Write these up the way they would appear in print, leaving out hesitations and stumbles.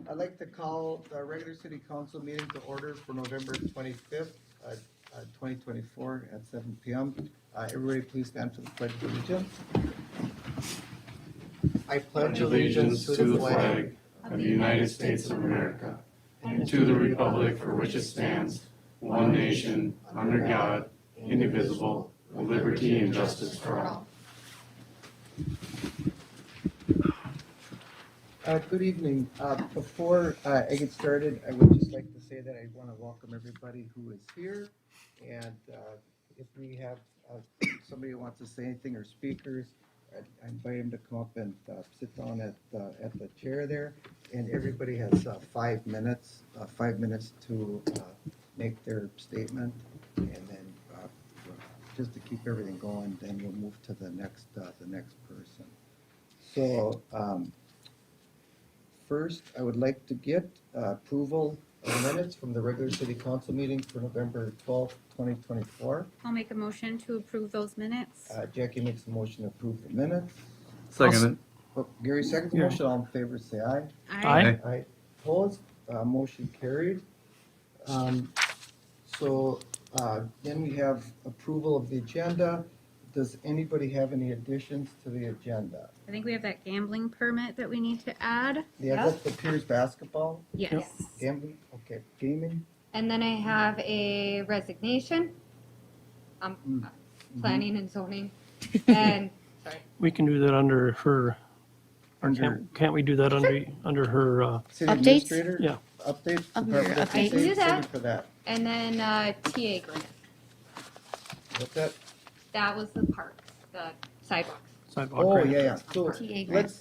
I'd like to call the regular city council meeting to order for November 25th, 2024 at 7 p.m. Everybody please stand for the Pledge of Allegiance. I pledge allegiance to the flag of the United States of America and to the republic for which it stands, one nation, under God, indivisible, with liberty and justice for all. Good evening. Before I get started, I would just like to say that I want to welcome everybody who is here. And if we have somebody who wants to say anything or speakers, I invite them to come up and sit down at the chair there. And everybody has 5 minutes, 5 minutes to make their statement. And then just to keep everything going, then we'll move to the next person. So. First, I would like to get approval of minutes from the regular city council meeting for November 12th, 2024. I'll make a motion to approve those minutes. Jackie makes a motion to approve the minutes. Second. Gary seconds the motion. All in favor, say aye. Aye. Aye. Opposed? Motion carried. So then we have approval of the agenda. Does anybody have any additions to the agenda? I think we have that gambling permit that we need to add. Yeah, that's the Pierz basketball. Yes. Gambling, okay, gaming. And then I have a resignation. Planning and zoning. And, sorry. We can do that under her, or Under can't we do that under her, city Updates? administrator? yeah. Updates? Under Department of updates. State, Do that. same for that. And then TA grant. What's that? That was the parks, the sidewalks. sidewalk Oh, grant? yeah. So TA grant.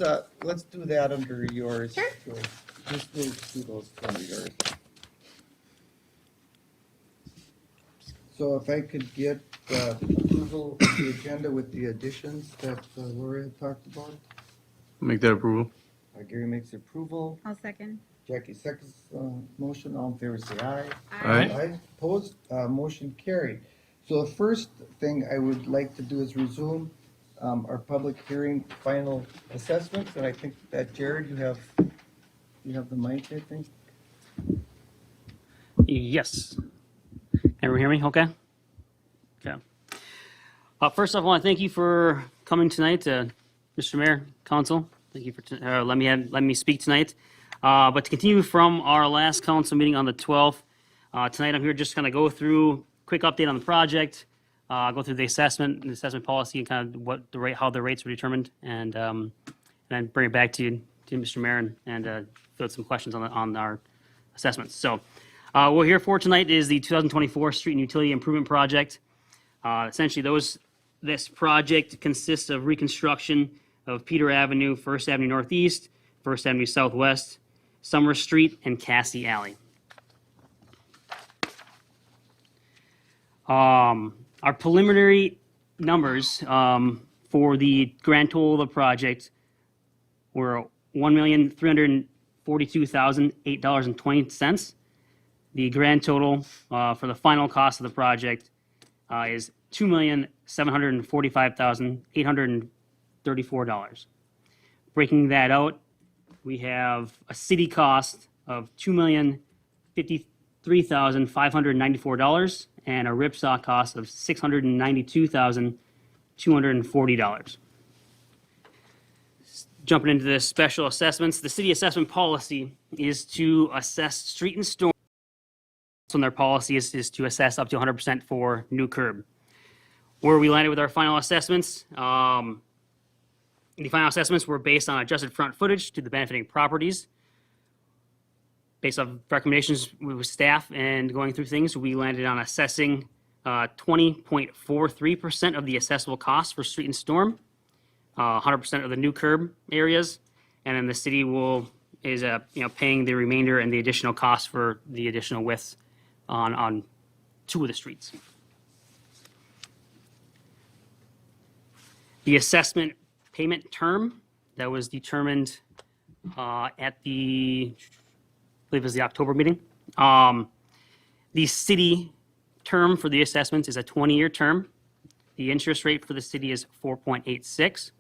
let's do that under yours. Sure. Joyce. Just move to those under yours. So if I could get approval of the agenda with the additions that Lori had talked about. Make that approval. Gary makes approval. I'll second. Jackie seconds motion. All in favor, say aye. Aye. Opposed? Motion carried. So the first thing I would like to do is resume our public hearing final assessments. And I think that Jared, you have the mic, I think. Yes. Can everyone hear me? Okay. Okay. First off, I want to thank you for coming tonight, Mr. Mayor, Council. Thank you for letting me speak tonight. But to continue from our last council meeting on the 12th, tonight I'm here just kind of go through quick update on the project, go through the assessment policy and kind of how the rates were determined, and then bring it back to Mr. Mayor and fill out some questions on our assessments. So what we're here for tonight is the 2024 Street and Utility Improvement Project. Essentially, this project consists of reconstruction of Peter Avenue, 1st Avenue Northeast, 1st Avenue Southwest, Summer Street, and Cassie Alley. Our preliminary numbers for the grand total of the project were $1,342,008.20. The grand total for the final cost of the project is $2,745,834. Breaking that out, we have a city cost of $2,053,594 and a ripsaw cost of $692,240. Jumping into the special assessments, the city assessment policy is to assess street and storm. So their policy is to assess up to 100% for new curb. Where we landed with our final assessments, the final assessments were based on adjusted front footage to the benefiting properties. Based off recommendations with staff and going through things, we landed on assessing 20.43% of the assessable costs for street and storm, 100% of the new curb areas, and then the city is paying the remainder and the additional costs for the additional widths on 2 of the streets. The assessment payment term that was determined at the, I believe it was the October meeting. The city term for the assessments is a 20-year term. The interest rate for the city is 4.86.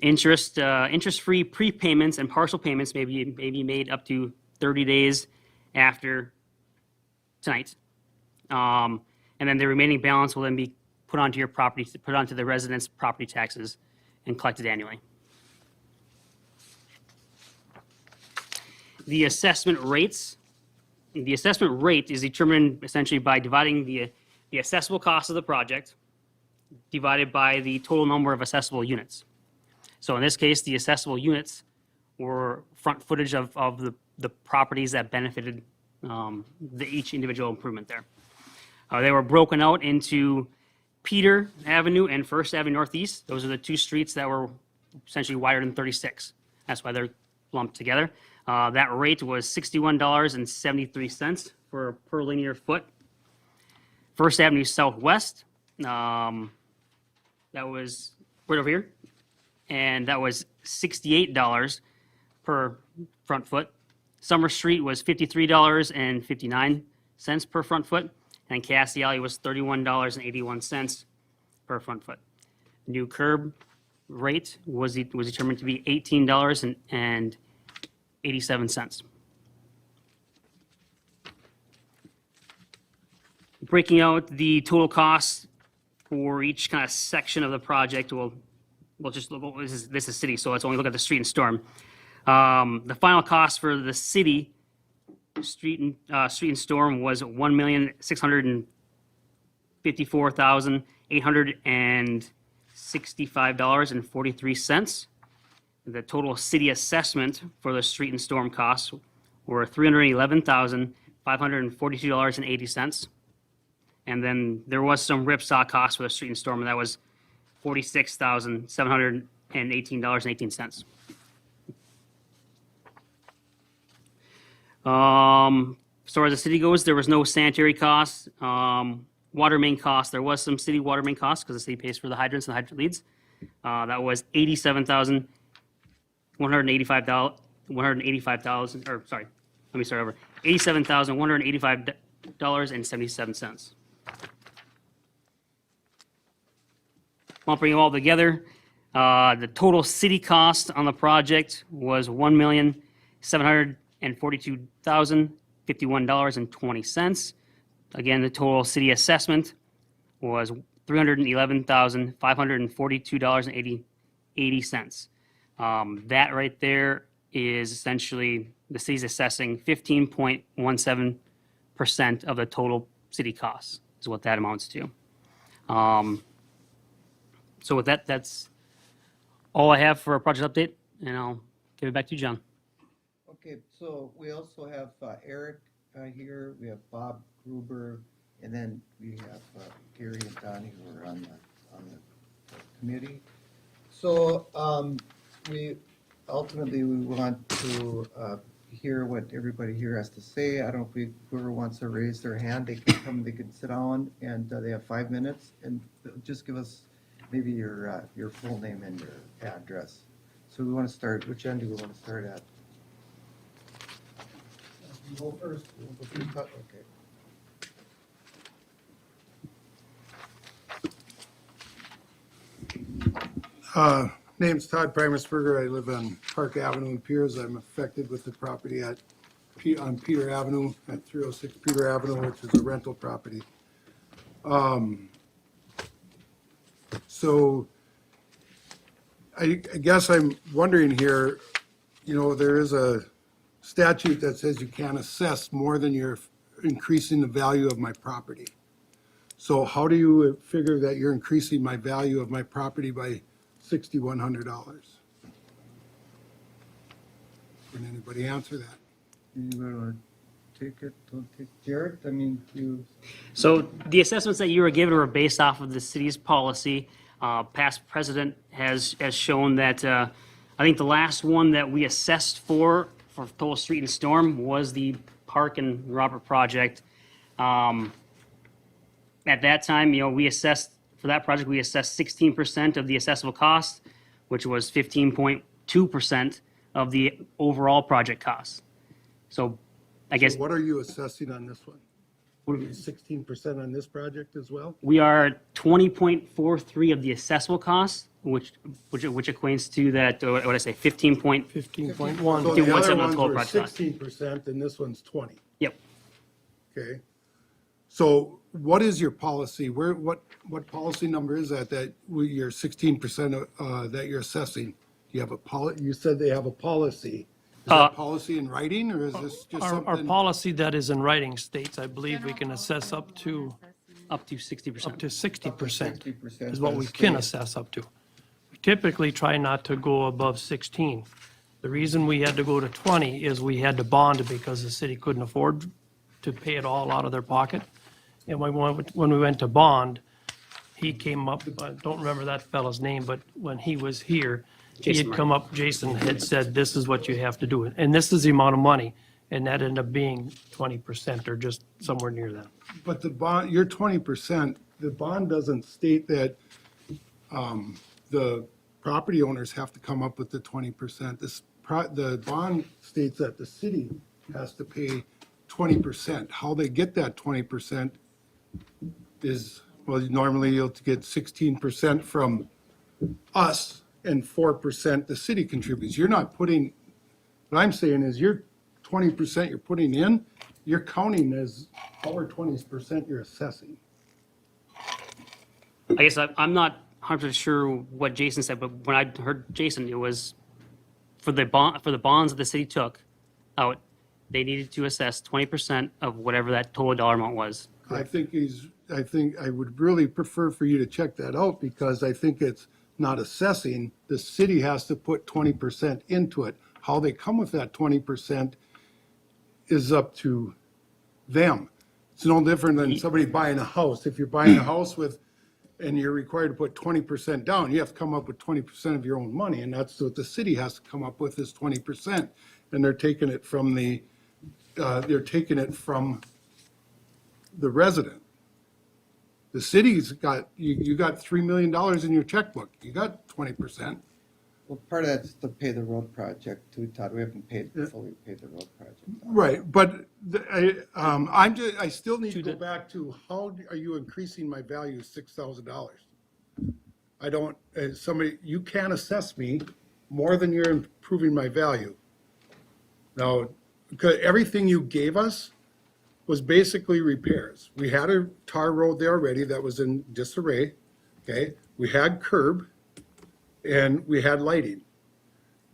interest-free prepayments and partial payments may be made up to 30 days after tonight. And then the remaining balance will then be put onto your property, put onto the residents' property taxes and collected annually. The assessment rates, the assessment rate is determined essentially by dividing the assessable cost of the project divided by the total number of assessable units. So in this case, the assessable units were front footage of the properties that benefited each individual improvement there. They were broken out into Peter Avenue and First Avenue Northeast. Those are the two streets that were essentially wider than 36. That's why they're lumped together. That rate was $61.73 per linear foot. First Avenue Southwest, that was right over here, and that was $68 per front foot. Summer Street was $53.59 per front foot, and Cassie Alley was $31.81 per front foot. New curb rate was determined to be $18.87. Breaking out the total cost for each kind of section of the project, we'll just look. This is city, so let's only look at the street and storm. The final cost for the city street and storm was $1,654,865.43. The total city assessment for the street and storm costs were $311,542.80. And then there was some ripsaw cost for the street and storm, and that was $46,718.18. As far as the city goes, there was no sanitary costs, water main costs. There was some city water main costs because the city pays for the hydrants and the hydrant leads. That was $87,185.77. Lumping them all together, the total city cost on the project was $1,742,051.20. Again, the total city assessment was $311,542.80. That right there is essentially the city's assessing 15.17% of the total city costs is what that amounts to. So with that, that's all I have for a project update, and I'll give it back to you, John. Okay, so we also have Eric here, we have Bob Gruber, and then we have Gary and Donnie who are on the committee. So we ultimately want to hear what everybody here has to say. I don't know if whoever wants to raise their hand, they can come, they can sit down, and they have 5 minutes, and just give us maybe your full name and your address. So we want to start, which end do we want to start at? You go first. Okay. Name's Todd Primusberger. I live on Park Avenue in Pierz. I'm affected with the property on Peter Avenue, at 306 Peter Avenue, which is a rental property. So I guess I'm wondering here, there is a statute that says you can't assess more than you're increasing the value of my property. So how do you figure that you're increasing my value of my property by $6,100? Can anybody answer that? Anybody want to take it? Don't take Jared? I mean, you. So the assessments that you were given were based off of the city's policy. Past precedent has shown that I think the last one that we assessed for total street and storm was the Park and Robert project. At that time, we assessed for that project, we assessed 16% of the assessable cost, which was 15.2% of the overall project cost. So I guess So what are you assessing on this one? 16% on this project as well? we are 20.43 of the assessable cost which equates to that, what did I say, 15 point? 15.1. So Do the one other seven ones total were project cost. 16% and this one's 20, Yep. okay? So what is your policy? What policy number is that your 16% that you're assessing? You have you said they have a policy. Is that policy in writing or is this just Our something? policy that is in writing states, I believe we can assess up to 60%. 60% 60% is what by we the can state. assess up to. We typically try not to go above 16. The reason we had to go to 20 is we had to bond it because the city couldn't afford to pay it all out of their pocket. And when we went to bond, he came up, I don't remember that fella's name, but when he was here, he Jason had come up, Jason had said, this is what you have to do. And this is the amount of money. And that ended up being 20% or just somewhere near that. But the bond, your 20%, the bond doesn't state that the property owners have to come up with the 20%. The bond states that the city has to pay 20%. How they get that 20% is, well, normally you'll get 16% from us and 4% the city contributes. You're not putting, what I'm saying is your 20% you're putting in, you're counting as our 20% you're assessing. I guess I'm not 100% sure what Jason said, but when I heard Jason, it was for the bonds that the city took out, they needed to assess 20% of whatever that total dollar amount was. I think I would really prefer for you to check that out because I think it's not assessing. The city has to put 20% into it. How they come with that 20% is up to them. It's no different than somebody buying a house. If you're buying a house and you're required to put 20% down, you have to come up with 20% of your own money, and that's what the city has to come up with is 20%. And they're taking it from the resident. The city's got, you got $3 million in your checkbook. You got 20%. Well, part of that's to pay the road project too, Todd. We haven't fully paid the road project. Right, but I still need to go back to how are you increasing my value $6,000? I don't, you can't assess me more than you're improving my value. Now, because everything you gave us was basically repairs. We had a tar road there already that was in disarray, okay? We had curb and we had lighting.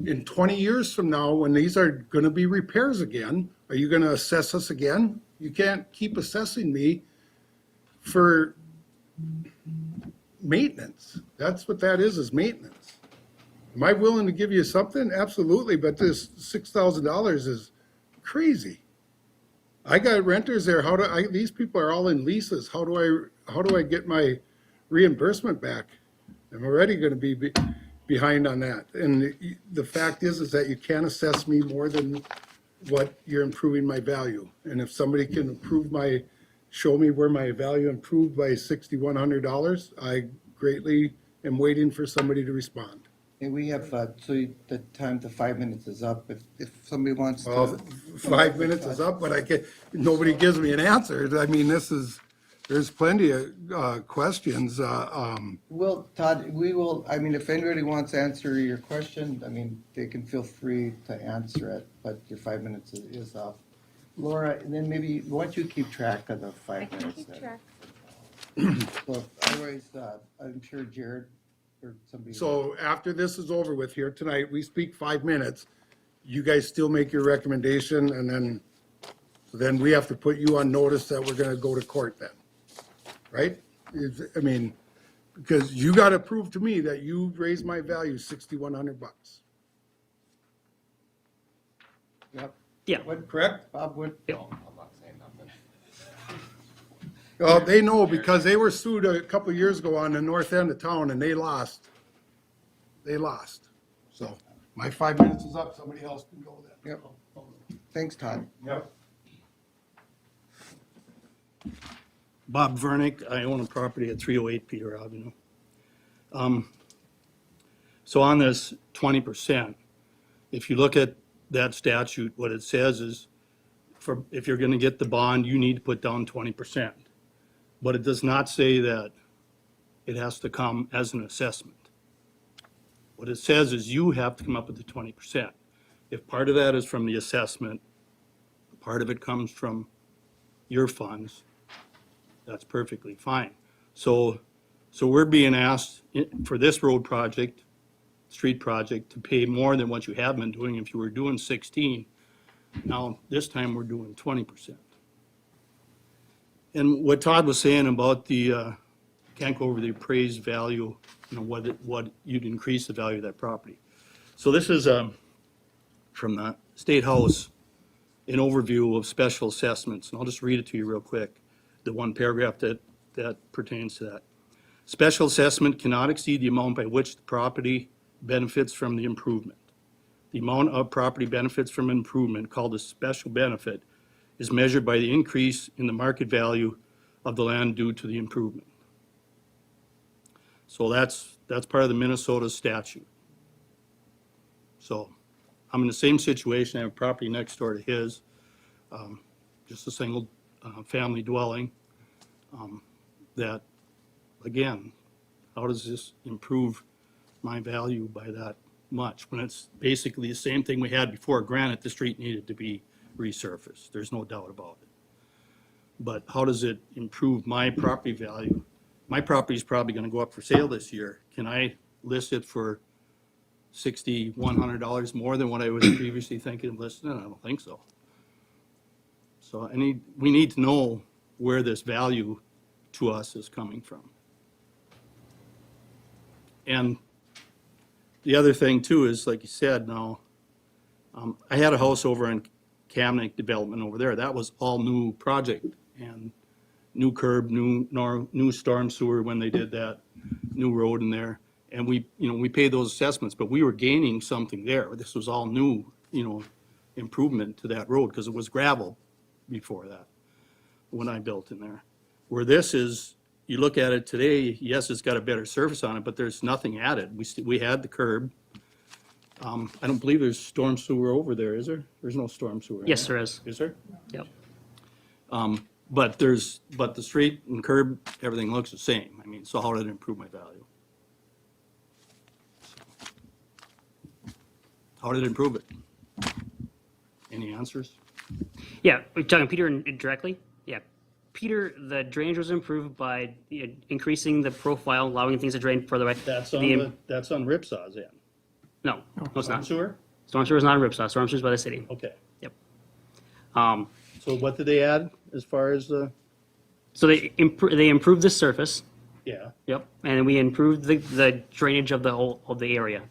In 20 years from now, when these are gonna be repairs again, are you gonna assess us again? You can't keep assessing me for maintenance. That's what that is maintenance. Am I willing to give you something? Absolutely, but this $6,000 is crazy. I got renters there. These people are all in leases. How do I get my reimbursement back? I'm already going to be behind on that. And the fact is that you can't assess me more than what you're improving my value. And if somebody can show me where my value improved by $6,100, I greatly am waiting for somebody to respond. And we have, the 5 minutes is up. If somebody wants Well, to. 5 minutes is up, but nobody gives me an answer. I mean, there's plenty of questions. Well, Todd, if anybody wants to answer your question, they can feel free to answer it, but your 5 minutes is up. Laura, and then maybe, why don't you keep track of the I 5 can minutes keep then? track. So otherwise, I'm sure Jared or somebody. So after this is over with here tonight, we speak 5 minutes. You guys still make your recommendation, and then we have to put you on notice that we're gonna go to court then, right? Because you gotta prove to me that you raised my value $6,100. Yep. Yeah. What, Correct? Bob, what? Well, they know because they were sued a couple of years ago on the north end of town and they lost. So my 5 minutes is up. Somebody else can go then. Yep. Thanks, Todd. Yep. Bob Vernick, I own a property at 308 Peter Avenue. So on this 20%, if you look at that statute, what it says is if you're gonna get the bond, you need to put down 20%. But it does not say that it has to come as an assessment. What it says is you have to come up with the 20%. If part of that is from the assessment, part of it comes from your funds, that's perfectly fine. So we're being asked for this road project, street project, to pay more than what you have been doing. If you were doing 16, now this time we're doing 20%. And what Todd was saying about the, can't go over the appraised value, what you'd increase the value of that property. So this is from the State House, an overview of special assessments, and I'll just read it to you real quick, the one paragraph that pertains to that. Special assessment cannot exceed the amount by which the property benefits from the improvement. The amount of property benefits from improvement, called a special benefit, is measured by the increase in the market value of the land due to the improvement. So that's part of the Minnesota statute. So I'm in the same situation. I have a property next door to his, just a single family dwelling. That, again, how does this improve my value by that much when it's basically the same thing we had before? Granted, the street needed to be resurfaced. There's no doubt about it. But how does it improve my property value? My property is probably going to go up for sale this year. Can I list it for $6,100 more than what I was previously thinking of listing it? I don't think so. So we need to know where this value to us is coming from. And the other thing too is, like you said, now, I had a house over in Kamnik development over there. That was all new project, and new curb, new storm sewer when they did that, new road in there. And we paid those assessments, but we were gaining something there. This was all new, improvement to that road, because it was gravel before that, when I built in there. Where this is, you look at it today, yes, it's got a better surface on it, but there's nothing added. We had the curb. I don't believe there's storm sewer over there, is there? There's no storm sewer. Yes, there is. Is there? Yep. But the street and curb, everything looks the same. I mean, so how did it improve my value? How did it improve it? Any answers? Yeah, we're talking Peter directly? Yeah. Peter, the drainage was improved by increasing the profile, allowing things to drain further away. That's on Ripsaw's end. No, it's Storm not. sewer? Storm sewer is not in Ripsaw. Storm sewer is by the city. Okay. Yep. So what did they add as far as the, So they improved the surface. yeah, Yep. And we improved the drainage of the area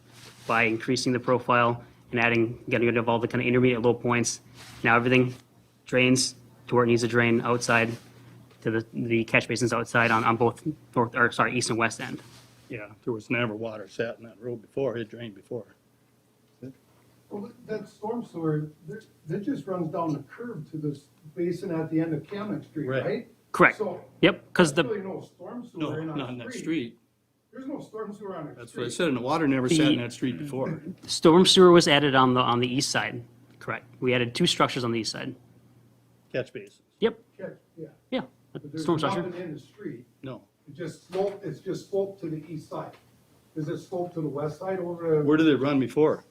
by increasing the profile and getting rid of all the kind of intermediate low points. Now everything drains to where it needs to drain outside to the catch basins outside on both east and west end. yeah, there was never water sat in that road before. It drained before. Well, that storm sewer, that just runs down the curb to this basin at the end of Kamnik Street, Right. right? Correct. So Yep. Because there's really no storm No, sewer in not in that that street. street. There's no storm sewer on the street. That's what I said, and the water never sat in that street before. storm sewer was added on the east side. Correct. We added 2 structures on the east side. Catch basins. Yep. Okay, yeah, Yeah. but there's Storm structure. nothing in the street. No. It's just sloped to the east side. Is it sloped to the west side over? Where did it run before?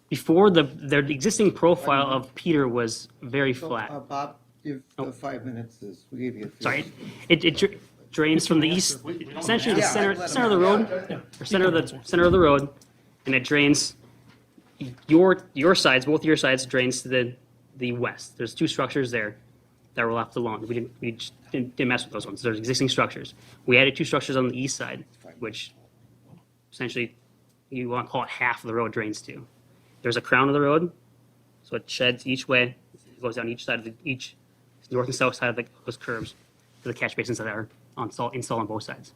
Before the existing profile of Peter was very So, flat. Bob, give the 5 minutes, we gave you. Sorry, it drains from the east, essentially the Yeah, center let of him the answer. road, or center of the road, and it drains your sides, both your sides drains to the west. There's 2 structures there that were left alone. We just didn't mess with those ones. There's existing structures. We added 2 structures on the east side, which essentially you want to call it half of the road drains to. There's a crown of the road, so it sheds each way. It goes down each side of each north and south side of those curves to the catch basins that are installed on both sides.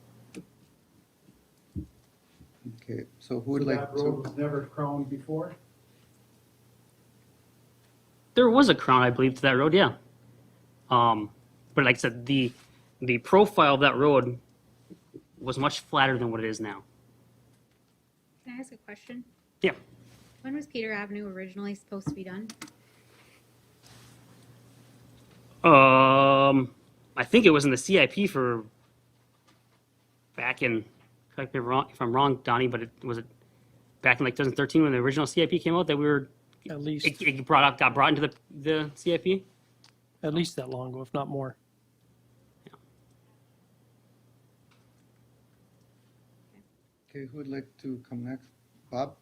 Okay, so who would like, That road was never crowned before? There was a crown, I believe, to that road, yeah. But like I said, the profile of that road was much flatter than what it is now. Can I ask a question? Yeah. When was Peter Avenue originally supposed to be done? I think it was in the CIP for back in, correct me if I'm wrong, Donnie, but it was back in like 2013 when the original CIP came out that we were, At least, it got brought into the CIP? at least that long ago, if not more. Okay, who would like to come next? Bob?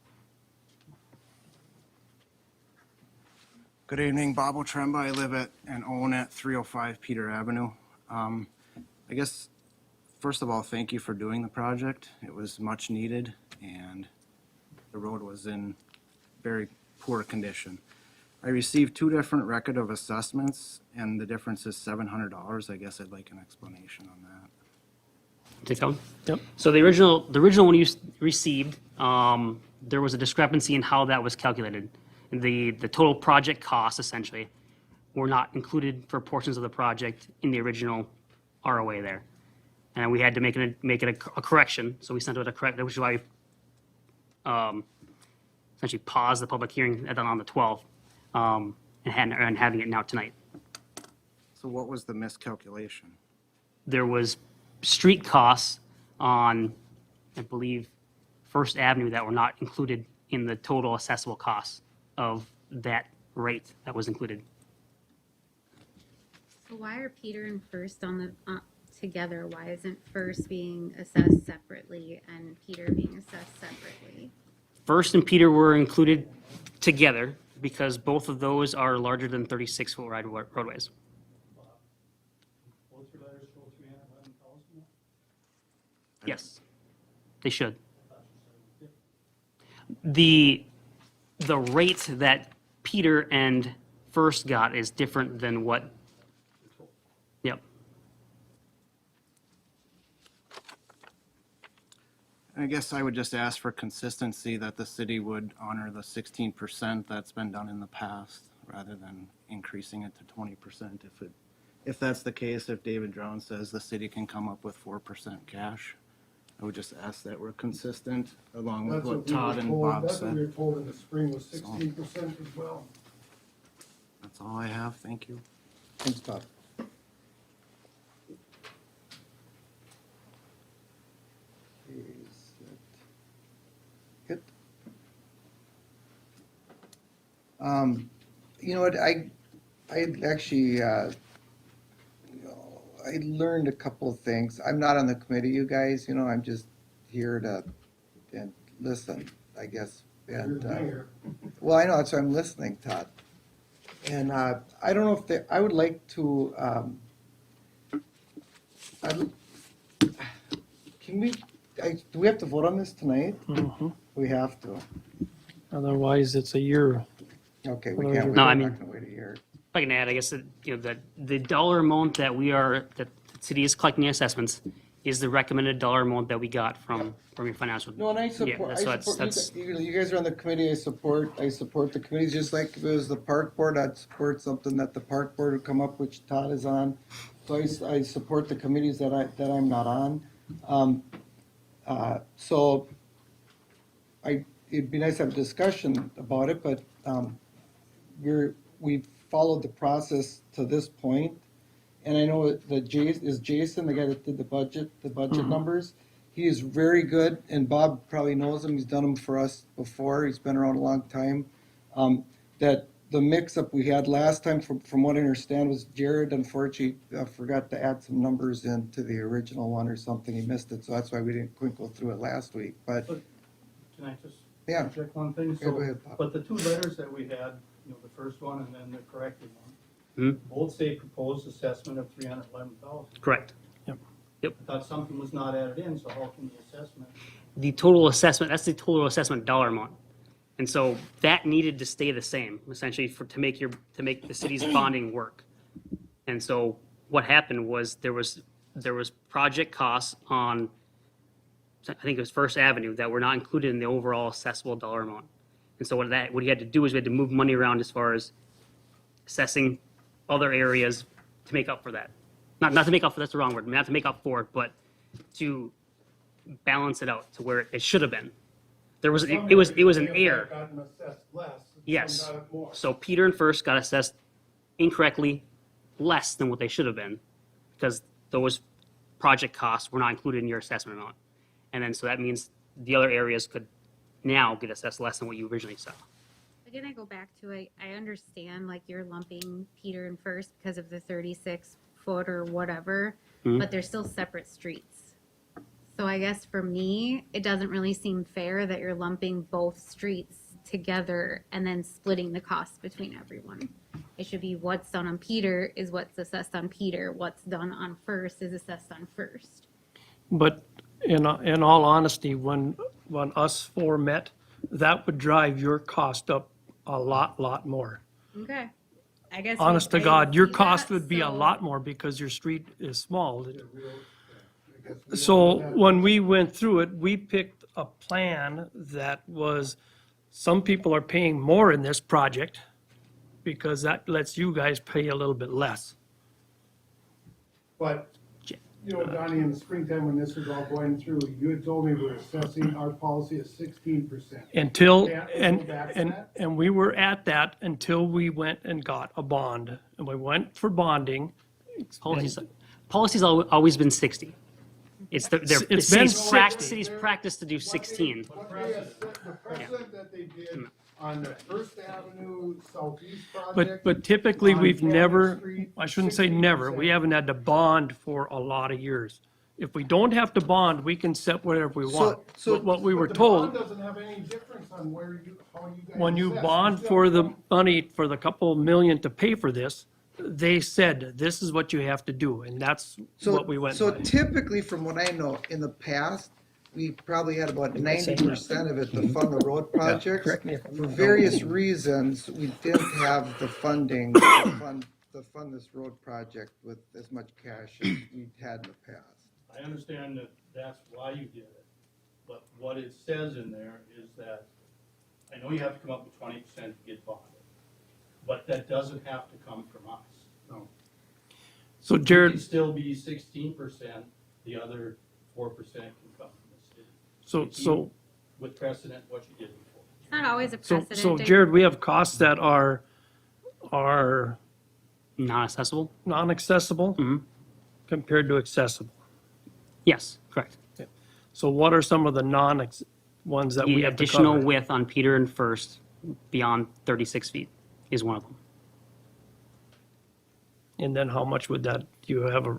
Good evening, Bob Otremba. I live at and own at 305 Peter Avenue. I guess, first of all, thank you for doing the project. It was much needed, and the road was in very poor condition. I received 2 different record of assessments, and the difference is $700. I guess I'd like an explanation on that. Take that one? Yep. So the original one you received, there was a discrepancy in how that was calculated. The total project costs essentially were not included for portions of the project in the original ROA there. And we had to make it a correction, so we sent it a correction, which is why we essentially paused the public hearing on the 12th, and having it now tonight. So what was the miscalculation? There was street costs on, I believe, First Avenue that were not included in the total assessable costs of that rate that was included. So why are Peter and First on the, together? Why isn't First being assessed separately and Peter being assessed separately? First and Peter were included together because both of those are larger than 36-foot wide roadways. Yes, they should. The rate that Peter and First got is different than what, yep. I guess I would just ask for consistency that the city would honor the 16% that's been done in the past, rather than increasing it to 20%. If that's the case, if David Drown says the city can come up with 4% cash, I would just ask that we're consistent along with what Todd and Bob That's what we said. were told in the spring was 16% as well. That's all I have. Thank you. Thanks, Bob. Good. You know what, I actually, I learned a couple of things. I'm not on the committee, you guys, you know, I'm just here to, and listen, I guess. And, well, I know, that's why I'm listening, Todd. And, I don't know if I would like to, can we, do we have to vote on this tonight? Mhm. We have to. Otherwise, it's a year. Okay, we No, can't, I we're mean- not gonna wait a year. If I can add, I guess, that, you know, that the dollar amount that the city is collecting the assessments is the recommended dollar amount that we got from your financial. No, and I Yeah, support, I that's- support, that's- you guys are on the committee, I support the committee, just like if it was the park board, I'd support something that the park board would come up, which Todd is on. So I support the committees that I'm not on. So it'd be nice to have a discussion about it, but, we've followed the process to this point. And I know that Jason, the guy that did the budget numbers, he is very good, and Bob probably knows him, he's done them for us before, he's been around a long time. That the mix-up we had last time, from what I understand, was Jared unfortunately forgot to add some numbers into the original one or something, he missed it, so that's why we couldn't go through it last week, but, Can I just yeah. check one thing? Yeah, go ahead, Bob. But the 2 letters that we had, you know, the first one and then the corrected one, both say proposed assessment of 311,000. Correct. I thought something was not added in, so how can the assessment? The total assessment, that's the total assessment dollar amount. And so that needed to stay the same, essentially, to make the city's bonding work. And so what happened was there was project costs on, I think it was First Avenue, that were not included in the overall assessable dollar amount. And so what he had to do is we had to move money around as far as assessing other areas to make up for that. Not to make up for, that's the wrong word, not to make up for it, but to balance it out to where it should have been. It was an error. Gotten assessed less, some Yes. got it more. So Peter and First got assessed incorrectly less than what they should have been because those project costs were not included in your assessment amount. And then so that means the other areas could now get assessed less than what you originally saw. Again, I go back to, I understand like you're lumping Peter and First because of the 36 foot or whatever, Mhm. but they're still separate streets. So I guess for me, it doesn't really seem fair that you're lumping both streets together and then splitting the cost between everyone. It should be what's done on Peter is what's assessed on Peter. What's done on First is assessed on First. But in all honesty, when us four met, that would drive your cost up a lot more. Okay. I guess. Honest to I God, your see cost that, would be a so- lot more because your street is small. I guess we So don't have- when we went through it, we picked a plan that was, some people are paying more in this project because that lets you guys pay a little bit less. But, you know, Donnie, in the springtime when this was all going through, you had told me we're assessing our policy at 16%. Until, Yeah, so and, that's and, that? and we were at that until we went and got a bond. And we went for bonding. Policy's always been 60. It's the It's been city's 60. city's practice to do 16. The precedent that they did on the First Avenue Southeast project. But typically, on we've Cameron never, Street, I shouldn't say never, we 16%. haven't had to bond for a lot of years. If we don't have to bond, we can set whatever we want. so- But what we were But the told, bond doesn't have any difference on where you, how you guys. when you assess. bond still for the come- money, for the couple million to pay for this, they said, this is what you have to do, and that's what we went So by. typically, from what I know, in the past, we probably had about 90% of it to fund the road projects. Correct me if I'm For wrong. various reasons, we didn't have the funding to fund this road project with as much cash as we had in the past. I understand that that's why you did it, but what it says in there is that, I know you have to come up with 20% to get bonded, but that doesn't have to come from us. No. So It can Jared, still be 16%, the other 4% can come from the city. so, With precedent, what you did before. It's not always a so precedent. Jared, we have costs that are Non-accessible? non-accessible Mhm. compared to accessible. Yes, correct. So what are some of the ones that we The have to additional cover? width on Peter and First beyond 36 feet is one of them. And then how much would that, do you have a,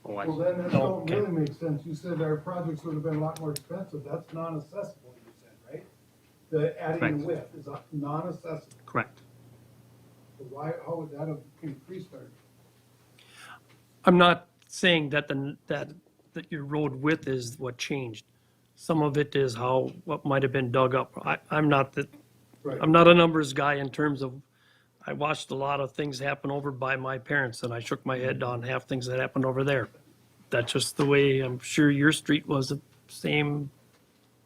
Oh, I- Well, then that Oh, don't okay. really make sense. You said our projects would have been a lot more expensive. That's non-accessible, you said, right? The adding Correct. the width is non-accessible. Correct. So why, how would that have increased our? I'm not saying that that your road width is what changed. Some of it is what might have been dug up. I'm not a numbers guy in terms of, I watched a lot of things happen over by my parents, and I shook my head on half things that happened over there. That's just the way, I'm sure your street was the same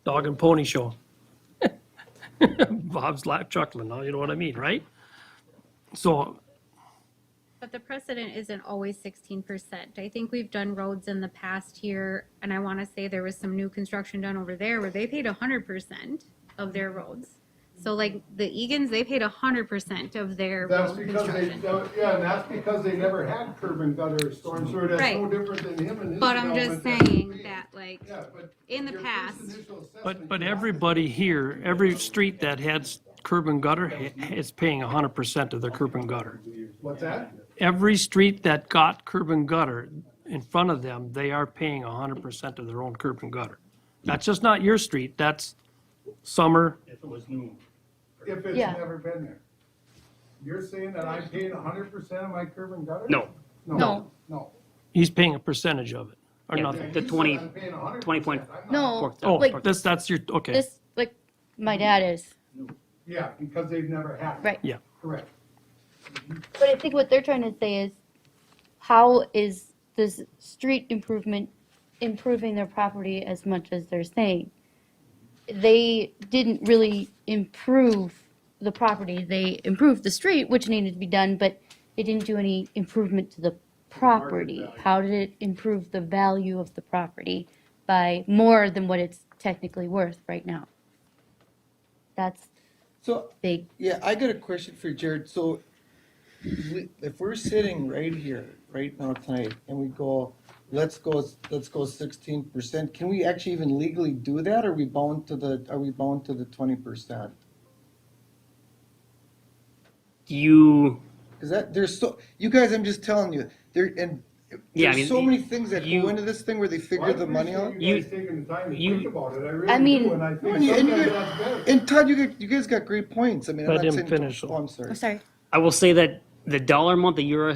dog and pony show. Bob's chuckling, now you know what I mean, right? So, But the precedent isn't always 16%. I think we've done roads in the past here, and I want to say there was some new construction done over there where they paid 100% of their roads. So like the Egan's, they paid 100% of their That's road because they, construction. yeah, and that's because they never had curb and gutter storm sewer. That's no Right. different than him and his. But I'm just development saying we- that like, Yeah, but. in the your past- first initial assessment, but you have to- everybody here, every street that has curb and gutter is paying 100% of their curb and gutter. What's that? Every street that got curb and gutter in front of them, they are paying 100% of their own curb and gutter. That's just not your street, that's Summer. If it was new. If it's Yeah. never been there. You're saying that I'm paying 100% of my curb and gutter? No. No, no. He's paying a percentage of it, or Yeah. nothing. The You said 20 I'm paying 100%. 20 I'm not. No, Oh, like that's your, okay. this, like my dad is, Yeah, because they've never had it. right. Yeah. Correct. But I think what they're trying to say is, how is this street improvement improving their property as much as they're saying? They didn't really improve the property. They improved the street, which needed to be done, but it didn't do any improvement to the property. value. How did it improve the value of the property by more than what it's technically worth right now? That's So, big. yeah, I got a question for Jared. So if we're sitting right here, right now tonight, and we go, let's go 16%. Can we actually even legally do that? Are we bound to the 20%? You, Because you guys, I'm just telling you, Yeah, I there's mean, so many things that you- go into this thing where they figure the money out. You guys taking the time to you- think about it, I I really mean- do, and I And think you- and sometimes you- that's better. And Todd, you guys got great points. I mean, I'm Let not him saying. finish. Oh, I'm sorry. I'm sorry. I will say that the dollar amount that you're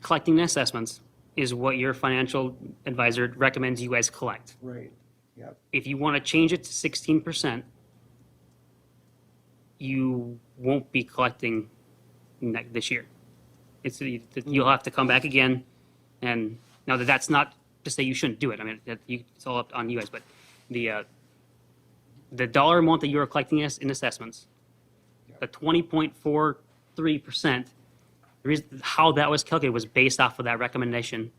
collecting in assessments is what your financial advisor recommends you guys collect. Right. Yep. If you want to change it to 16%, you won't be collecting this year. You'll have to come back again, and now that's not to say you shouldn't do it. I mean, it's all up on you guys, but the dollar amount that you are collecting in assessments, the 20.43%, the reason how that was calculated was based off of that recommendation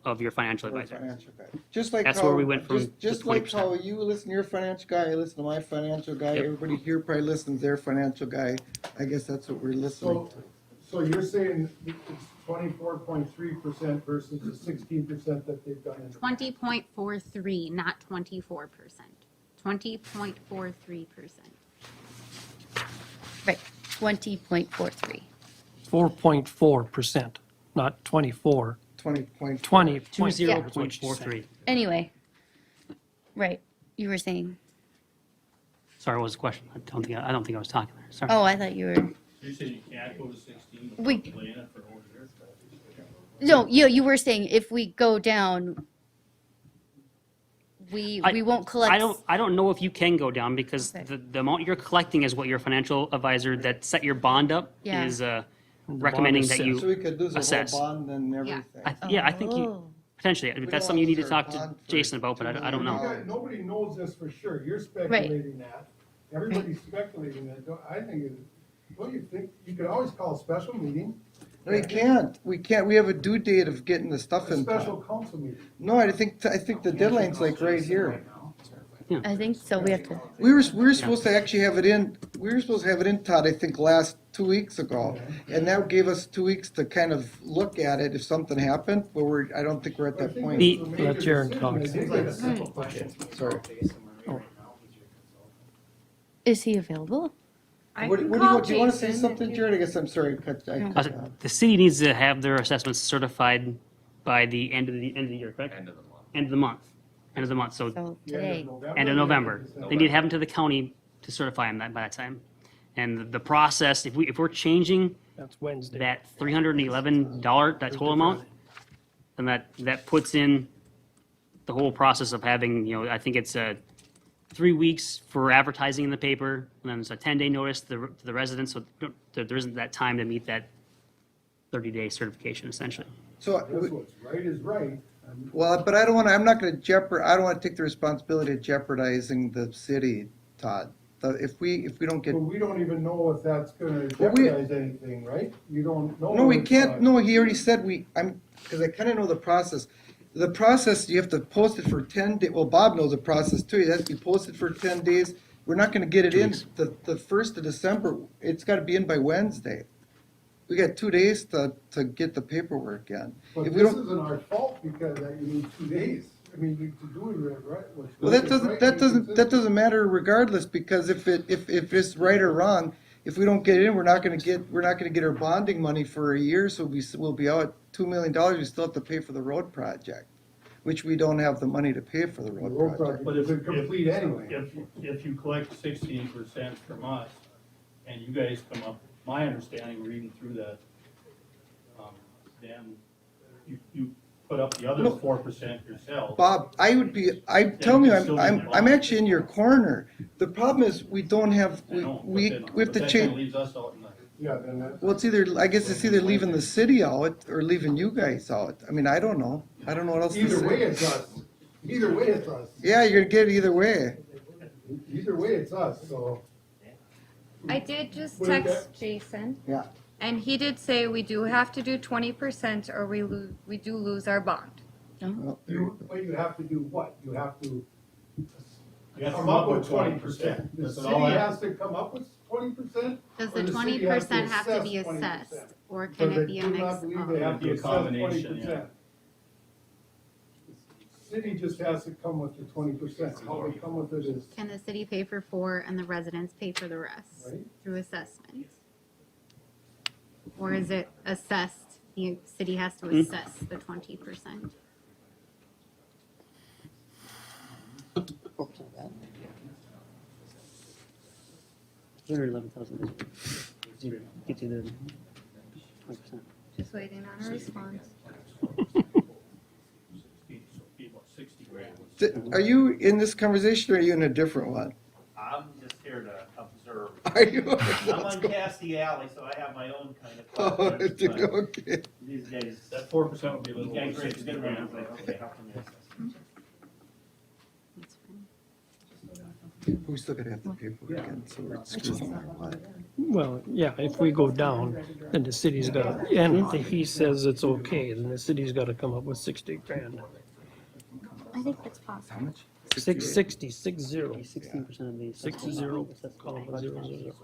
of your financial Or advisor. financial guy. Just like That's how, where we went from just the like 20%. how you listen to your financial guy, I listen to my financial guy. Yep. Everybody here probably listens to their financial guy. I guess that's what we're listening So, to. so you're saying it's 24.3% versus the 16% that they've done in. 20.43, not 24%. 20.43%. Right, 20.43. 4.4%, not 24, 20.4. 20. 20.43. Anyway, right, you were saying, Sorry, what was the question? I don't think I was talking there. Sorry. oh, I thought you were, You said you can't go to 16 We- playing it for over there. no, you were saying if we go down, we won't collect. I don't know if you can go down because Okay. the amount you're collecting is what your financial advisor that set your bond up Yeah. is recommending that So you, we could lose a assess. whole bond and everything. yeah, I think you, Oh. potentially, don't that's something you need to lose talk our to bond for Jason about, but I don't You know. guys- Nobody knows this for sure, you're speculating that, everybody's speculating that, I think, don't you think, you could always call a special meeting, No, we can't. We can't. We have a due date of getting the stuff a in. special council meeting. No, I think the deadline's like right here. I think so, we have to, We were supposed to actually have it in, Todd, I think last 2 weeks ago. And that gave us 2 weeks to kind of look at it if something happened, but I don't think we're at I that think point. this is a major Let Jaron decision. talk. I think that's- Sorry. is he available? I What can do call you want to say Jason something, if you- Jared? I guess I'm sorry. The city needs to have their assessments certified by the end of the year, correct? End of the month. End of the month, so So Yeah, today, end of November. They need to have them to the county to certify them by that time. And the process, if we're changing That's Wednesday. that $311, that total amount, then that puts in the whole process of having, I think it's 3 weeks for advertising in the paper, and then it's a 10-day notice to the residents, so there isn't that time to meet that 30-day certification essentially. So, That's what's right is right. well, but I don't want to, I don't want to take the responsibility of jeopardizing the city, Todd. If we don't get, But we don't even know if that's gonna Well, we- jeopardize anything, right? You don't know. no, we if, can't, no, he already said because I kind of know the process. The process, you have to post it for 10 days. Well, Bob knows the process too. It has to be posted for 10 days. We're not going to get it in the 1st of December. It's got to be in by Wednesday. We got 2 days to get the paperwork in. But If we this don't, isn't our fault because you need 2 days. I mean, to do it right. what's well, right that is doesn't, right, that be doesn't, that consistent. doesn't matter regardless, because if it's right or wrong, if we don't get it in, we're not going to get our bonding money for a year. So we'll be out $2 million. We still have to pay for the road project, which we don't have the money to pay for the The road road project. project But if, is complete anyway. if you collect 16% from us, and you guys come up, my understanding, reading through that, then you put up the other No. 4% yourself. Bob, tell me, I'm actually in your corner. The problem is we don't have, I know, we but then- have but to that kinda change. leaves us out in the. Yeah, then that's. Well, I guess it's either leaving the city out or leaving you guys out. I mean, I don't know. I don't know what else to Either way, say. it's us. Either way, it's us. Yeah, you're gonna get it either way. Either way, it's us, so. I did just What is text Jason. Yeah. And he did say we do have to do 20% or we do lose our bond. Well, You have to do what? You have to You have to come up with 20%. The That's city all I- has to come up with 20%? Does Or the the city 20% has have to to be assess assessed, 20%? or can Because it be a I do mix not believe of? they have Be to a assess combination, 20%. city just has to come with the 20%. How we come with it is, Can the city pay for 4 and the residents pay for the rest Right. through assessment? Or is it assessed, the city has to assess the 20%? 211,000 get you the 20%. Just waiting on a response. Are you in this conversation or are you in a different one? I'm just here to observe. Are you? I'm on Cassie Alley, so I have my own kind of Oh, questions, but okay. these guys, That 4% would be a these little guys over raised 60 good grand. ones, like, okay, how can we assess? That's fine. We still gotta have the paperwork again, so we're screwing or what? Well, yeah, if we go down, then the city's got, and he says it's okay, then the city's gotta come up with 60 grand. I think that's possible. How much? 660, 60, 16% of the. 60, column 000. I think that would be worth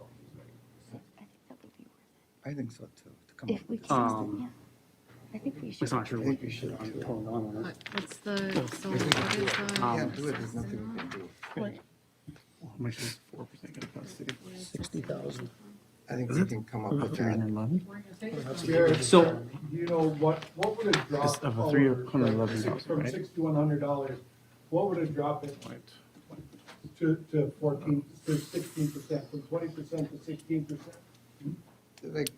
I think so too. To come it. up If we with can, Um, yeah. I think we It's should. not sure I what think we should too. total on it. What's the, so what is If we the? can't do it, there's nothing we can do. How much is 4% gonna cost city? 60,000. I think we can come up with that. Pierz, So- you know, what would it drop? Of the our, 311,000, like, From right? $6,100, what would it drop it to 14, to 16%, from 20% to 16%? Like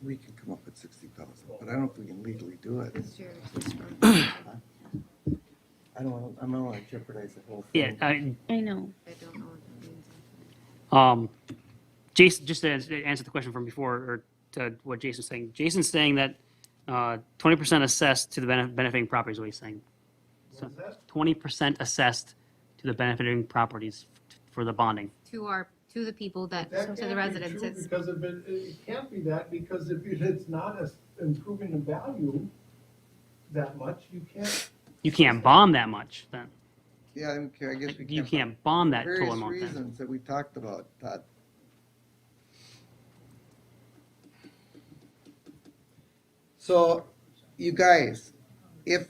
we can come up with 60,000, but I don't know if we can legally do it. It's your- I don't wanna jeopardize the whole Yeah, thing. I know. I don't know what that means. Jason, just to answer the question from before, or to what Jason's saying, Jason's saying that 20% assessed to the benefiting properties, what he's saying. So 20% assessed to the benefiting properties for the bonding. To the people that, That to the can't be residents, true it's, because if it can't be that, because if it's not improving the value that much, you can't. You can't bond that much then. Yeah, I guess we You can't. can't bond that Various total amount then. reasons that we talked about, Todd. So, you guys, if,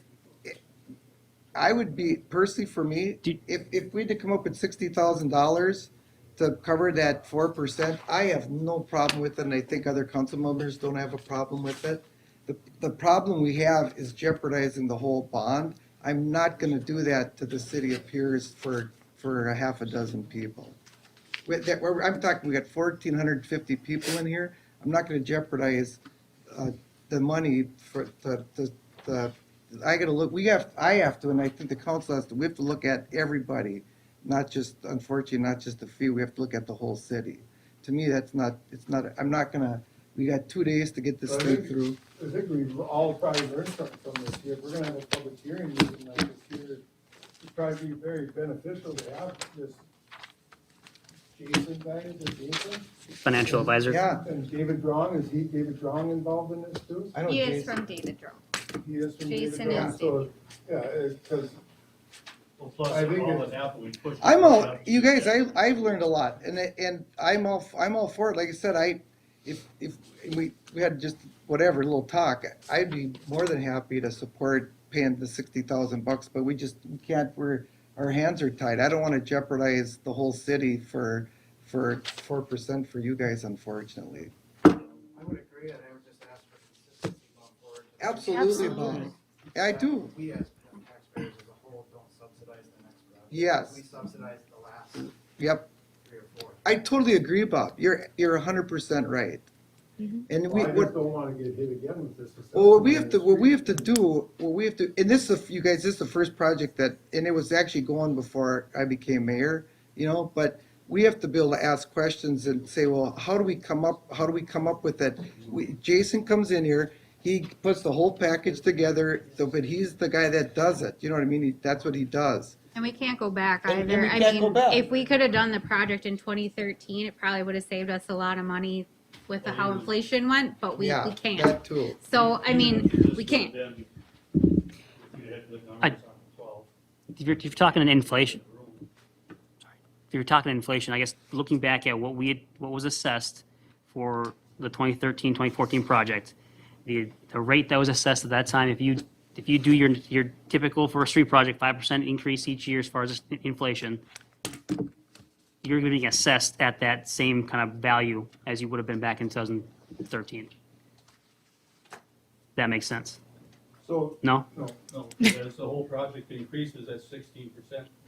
I would be, personally for me, Do- if we had to come up with $60,000 to cover that 4%, I have no problem with it, and I think other council members don't have a problem with it. The problem we have is jeopardizing the whole bond. I'm not gonna do that to the city of Pierz for a half a dozen people. I'm talking, we got 1,450 people in here. I'm not gonna jeopardize the money for the, I gotta look, I have to, and I think the council has to, we have to look at everybody, not just, unfortunately, not just a few, we have to look at the whole city. To me, it's not, I'm not gonna, we got 2 days to get this I thing think- through. I think we all probably learned something from this here. If we're gonna have a public hearing meeting like this here, it'd probably be very beneficial to have this Jason guy, is it Jason? Financial advisor. Yeah, And David Drong, is David Drong involved in this too? I don't. He is from David Drum. He is from David Jason Drong, is so, yeah, because Well, plus, I think all it's- that happened, we pushed. I'm it all, up. you guys, I've learned a lot, and I'm all for it. Like I said, if we had just whatever, a little talk, I'd be more than happy to support paying the $60,000, but we can't, our hands are tied. I don't wanna jeopardize the whole city for 4% for you guys, unfortunately. I would agree, and I would just ask for consistency going forward. Absolutely, Absolutely. Bob. I do, We as taxpayers as a whole don't subsidize the next project. Yes. We subsidize the last yep. 3 or 4. I totally agree, Bob. You're 100% right. And well, I what, just don't wanna get hit again with this. well, what we have to, and this is, you guys, this is the first project that, and it was actually going before I became mayor, but we have to be able to ask questions and say, well, how do we come up with that? Jason comes in here, he puts the whole package together, but he's the guy that does it, you know what I mean? That's what he does. And we can't go back And either. we I can't go mean, back. if we could have done the project in 2013, it probably would have saved us a lot of money with how inflation went, but we Yeah, can't. that too. So, I mean, we can't. Then you had the numbers on 12. If you're talking in inflation, if you're talking inflation, I guess looking back at what was assessed for the 2013, 2014 project, the rate that was assessed at that time, if you if you do your typical for a street project, 5% increase each year as far as inflation, you're going to be assessed at that same kind of value as you would have been back in 2013. That makes sense? So, No? no, No, as the whole project increases, that 16%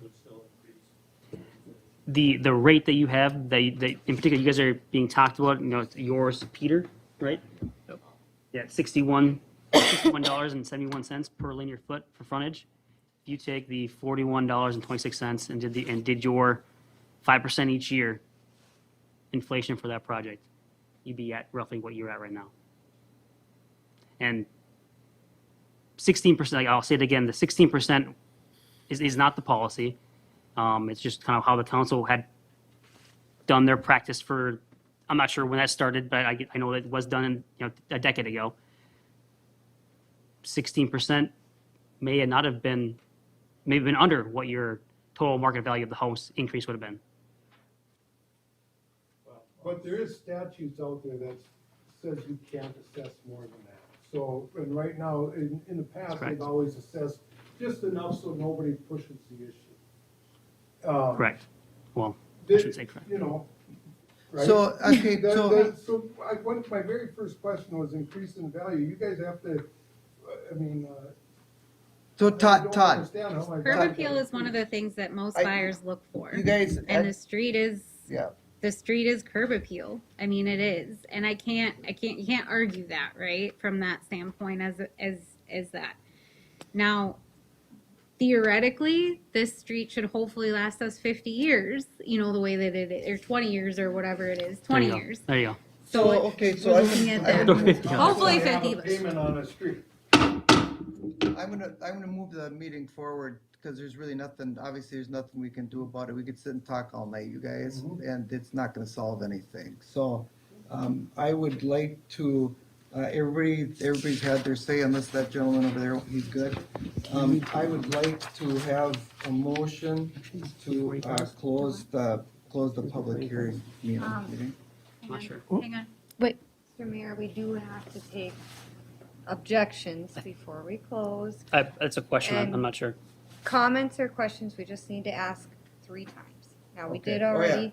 would still increase. The rate that you have, in particular, you guys are being talked about, it's yours, Peter, right? Yep. Yeah, $61.71 per linear foot for frontage. If you take the $41.26 and did your 5% each year inflation for that project, you'd be at roughly what you're at right now. And 16%, like I'll say it again, the 16% is not the policy. It's just kind of how the council had done their practice for, I'm not sure when that started, but I know that it was done a decade ago. 16% may not have been, maybe been under what your total market value of the house increase would have been. but there is statutes out there that says you can't assess more than that. So, and right now, in the past, Correct. they've always assessed just enough so nobody pushes the issue. Correct. Well, I Did- should say correct. You know, right? So, okay, so, My very first question was increase in value. You guys have to, I mean, so I Todd, don't Todd, understand how my Curb value- appeal is one of the things that most I- buyers look for. you guys, And the street is, yeah, the street is curb appeal. I mean, it is. And you can't argue that, right? From that standpoint as that. Now, theoretically, this street should hopefully last us 50 years, the way that it is, or 20 years or whatever it is, 20 There you go. years. There you go. so, okay, so we're I'm looking at gonna, that. I'm gonna- Hopefully Have 50, a but- payment on a street. I'm gonna move the meeting forward, because there's really nothing, obviously, there's nothing we can do about it. We could sit and talk all night, you guys, and it's not gonna solve anything. So, I would like to, everybody's had their say, unless that gentleman over there, he's good. I would like to have a motion to, close the public hearing meeting. Hang Not on, sure. Hang on. Wait, Mr. Mayor, we do have to take objections before we close. That's a question. I'm not sure. Comments or questions, we just need to ask 3 times. Now, we Okay. did Oh, yeah. already.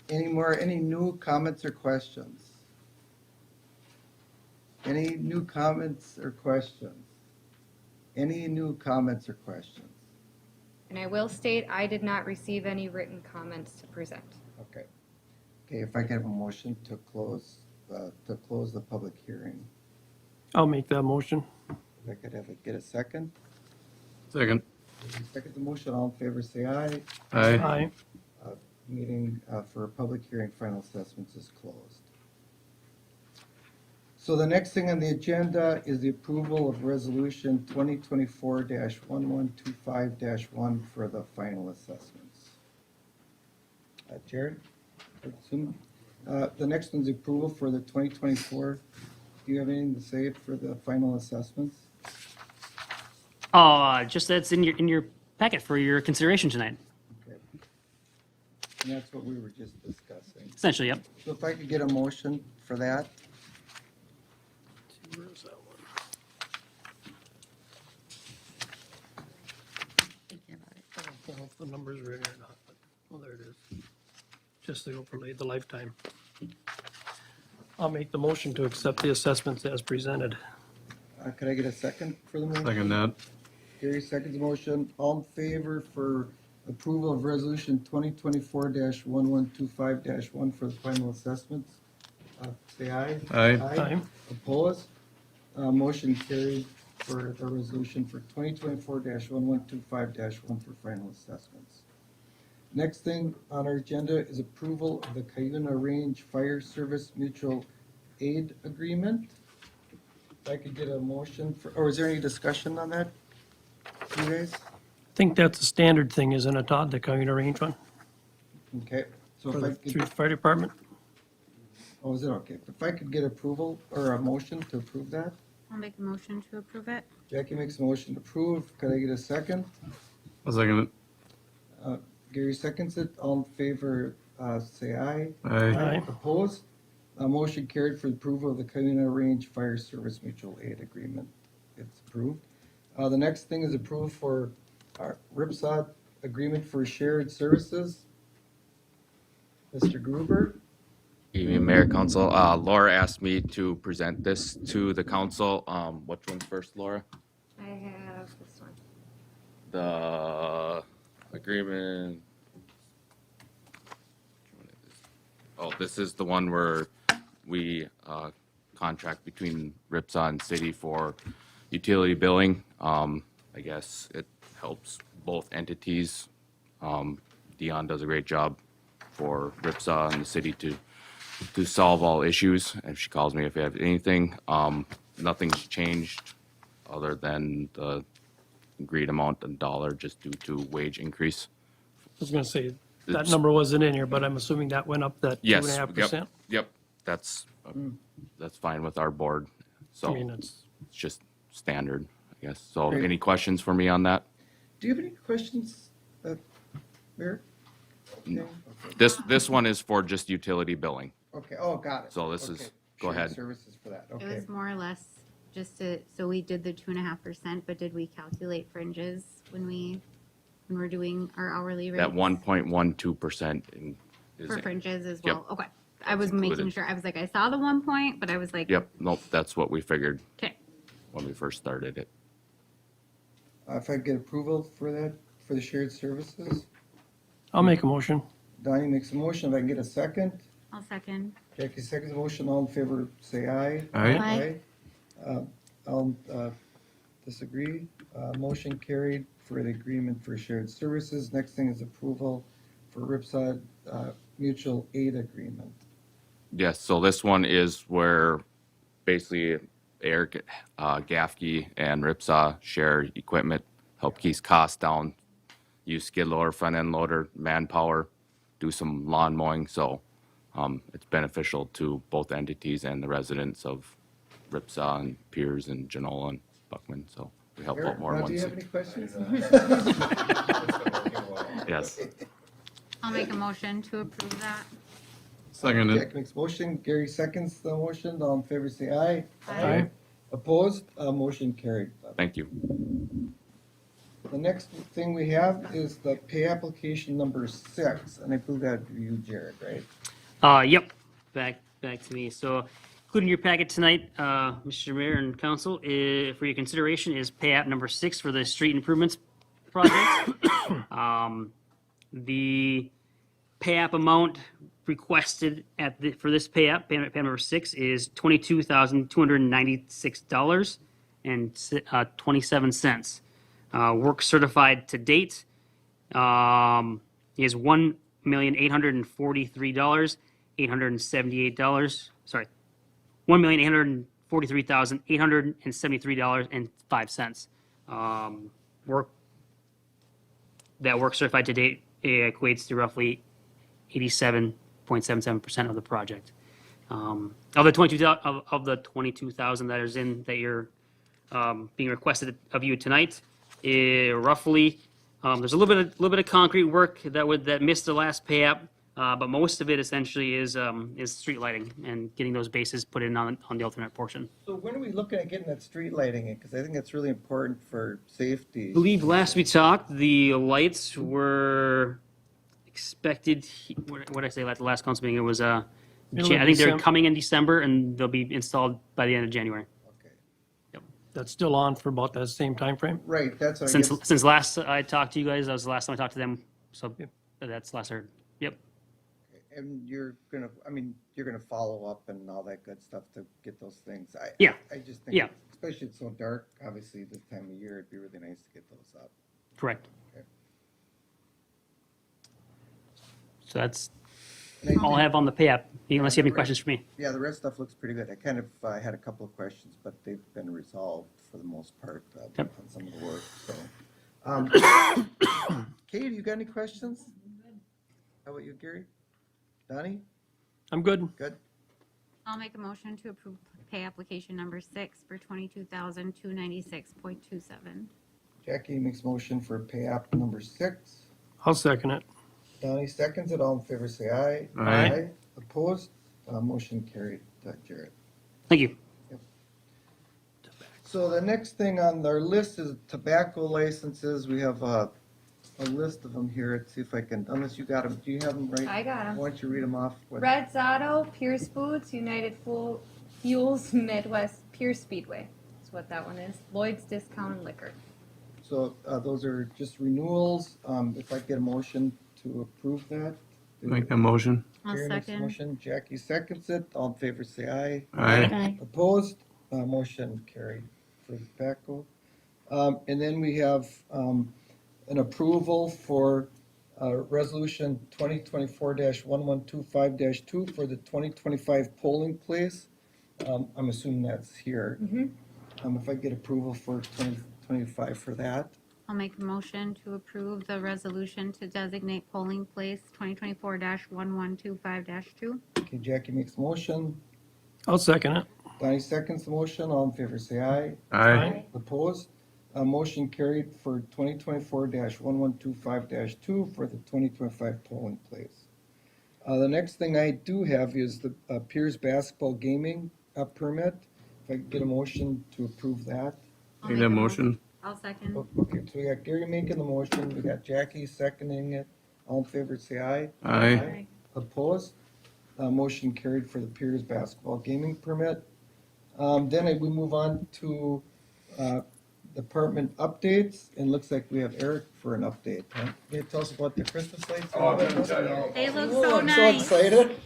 Any new comments or questions? Any new comments or questions? Any new comments or questions? And I will state, I did not receive any written comments to present. Okay. Okay, if I could have a motion to close the public hearing. I'll make that motion. If I could get a second. Second. Second the motion, all in favor, say aye. Aye. Aye. Meeting for a public hearing, final assessments is closed. So the next thing on the agenda is the approval of resolution 2024-1125-1 for the final assessments. Jared? I assume? The next one's approval for the 2024. Do you have anything to say for the final assessments? Just that's in your packet for your consideration tonight. Okay. And that's what we were just discussing. Essentially, yep. So if I could get a motion for that? Where's that one? I don't know if the number's right or not, but, oh, there it is. Just to overlay the lifetime. I'll make the motion to accept the assessments as presented. Could I get a second for the motion? Second that. Gary seconds the motion. All in favor for approval of resolution 2024-1125-1 for the final assessments? Say aye. Aye. Aye. Opposed? Motion carried for the resolution for 2024-1125-1 for final assessments. Next thing on our agenda is approval of the Cuyuna Range Fire Service Mutual Aid Agreement. If I could get a motion for, or is there any discussion on that, you guys? I think that's a standard thing, isn't it, Todd, the county range one Okay, so for if I the could, through the fire department? oh, is it okay? If I could get approval or a motion to approve that? I'll make a motion to approve it. Jackie makes a motion to approve. Could I get a second? I'll second it. Gary seconds it. All in favor, say aye. Aye. Aye. Opposed? A motion carried for approval of the Catalina Range Fire Service Mutual Aid Agreement. It's approved. The next thing is approval for our RIPSA Agreement for Shared Services. Mr. Gruber? Evening, Mayor, Council. Laura asked me to present this to the council. Which one's first, Laura? I have this one. The agreement. Oh, this is the one where we contract between RIPSA and city for utility billing. I guess it helps both entities. Dion does a great job for RIPSA and the city to solve all issues. If she calls me if you have anything, nothing's changed other than the agreed amount of dollar just due to wage increase. I was gonna say, that It's- number wasn't in here, but I'm assuming that went up that Yes, 2.5%? Yep, that's fine with our board. I So mean, it's, it's just standard, I guess. So Great. any questions for me on that? Do you have any questions, Mayor? No. Okay. This one is for just utility billing. Okay, oh, got it. So this is- Okay. go Shared ahead. Services for that, It okay. was more or less just to, so we did the 2.5%, but did we calculate fringes when we're doing our hourly rates? That 1.12% is. For fringes as Yep. well? Okay. I was included. making sure, I was like, I saw the 1 point, but I was like, Yep, nope, that's what we figured okay. when we first started it. If I get approval for that, for the shared services, I'll make a motion. Donnie makes a motion, if I can get a second. I'll second. Jackie seconds the motion, all in favor, say aye. Aye. I'll disagree. Motion carried for the agreement for shared services. Next thing is approval for RIPSA mutual aid agreement. Yes, so this one is where basically Eric Gaffkey and Ripsaw share equipment, help keep costs down, use skid loader, front end loader, manpower, do some lawn mowing. So it's beneficial to both entities and the residents of Ripsaw and Pierz and Genola and Buckman. So we help out more Now, do you ones. have any questions? Yes. I'll make a motion to approve that. Seconded. Jack makes motion, Gary seconds the motion, all in favor say aye. Aye. Opposed, motion carried. Thank you. The next thing we have is the pay application number 6, and I believe that you, Jared, right? Yep, back to me. So including your packet tonight, Mr. Mayor and Council, for your consideration is pay app number 6 for the street improvements project. The pay app amount requested for this pay app, pay app number 6, is $22,296.27. Work certified to date is $1,843,878. Sorry, $1,843,873.05. Work certified to date equates to roughly 87.77% of the project. Of the 22,000 that is in that you're being requested of you tonight, roughly there's a little bit of concrete work that missed the last pay app, but most of it essentially is street lighting and getting those bases put in on the alternate portion. So when are we looking at getting that street lighting in? Because I think that's really important for safety. I believe last we talked, the lights were expected. What did I say at the last council meeting? It was I Middle of think they're December. coming in December and they'll be installed by the end of January. Okay. That's still on for about that same time frame. Right, that's what I Since guess. since last I talked to you guys, that was the last time I talked to them. So Yep. that's last I heard. Yep. And you're gonna follow up and all that good stuff to get those things. Yeah. I just think, Yeah. especially it's so dark, obviously this time of year, it'd be really nice to get those up. Correct. Okay. So that's And all I have on the pay app, unless you have any questions for me. Yeah, the rest stuff looks pretty good. I kind of had a couple of questions, but they've been resolved for the most part Yep. on some of the work, so. Katie, you got any questions? How about you, Gary? Donnie? I'm good. Good? I'll make a motion to approve pay application number 6 for 22,296.27. Jackie makes motion for pay app number 6. I'll second it. Donnie seconds it. All in favor, say aye. Aye. Opposed? Motion carried, Jared. Thank you. So the next thing on our list is tobacco licenses. We have a list of them here. Let's see if I can, unless you got them, do you have them right? I got 'em. Why don't you read them off? What- Red's Auto, Pierz Foods, United Fuels, Midwest, Pierz Speedway. That's what that one is. Lloyd's Discount and Liquor. So those are just renewals. If I get a motion to approve that. Make that motion. I'll Jerry makes a second. motion, Jackie seconds it. All in favor, say aye. Aye. Aye. Opposed? Motion carried for tobacco. And then we have an approval for Resolution 2024-1125-2 for the 2025 polling place. I'm assuming that's here. If I get approval for 2025 for that. I'll make a motion to approve the resolution to designate polling place 2024-1125-2. Okay, Jackie makes a motion. I'll second it. Donnie seconds the motion. All in favor, say aye. Aye. Opposed? Motion carried for 2024-1125-2 for the 2025 polling place. The next thing I do have is the Pierz basketball gaming permit. If I could get a motion to approve that. I'll Make make that a mo- motion. I'll second. Okay, so we got Gary making the motion, we got Jackie seconding it. All in favor, say aye. Aye. Opposed? Motion carried for the Pierz basketball gaming permit. Then we move on to department updates, and looks like we have Eric for an update. Huh? Can you tell us about the Christmas lights? They look Oh, so I'm nice. so excited.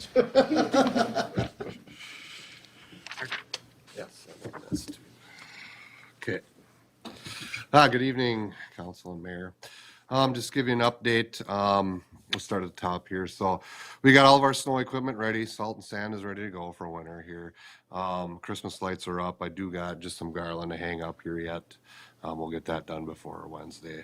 Yes. Okay. Good evening, council and mayor. Just give you an update. We'll start at the top here. So we got all of our snow equipment ready. Salt and sand is ready to go for winter here. Christmas lights are up. I do got just some garland to hang up here yet. We'll get that done before Wednesday.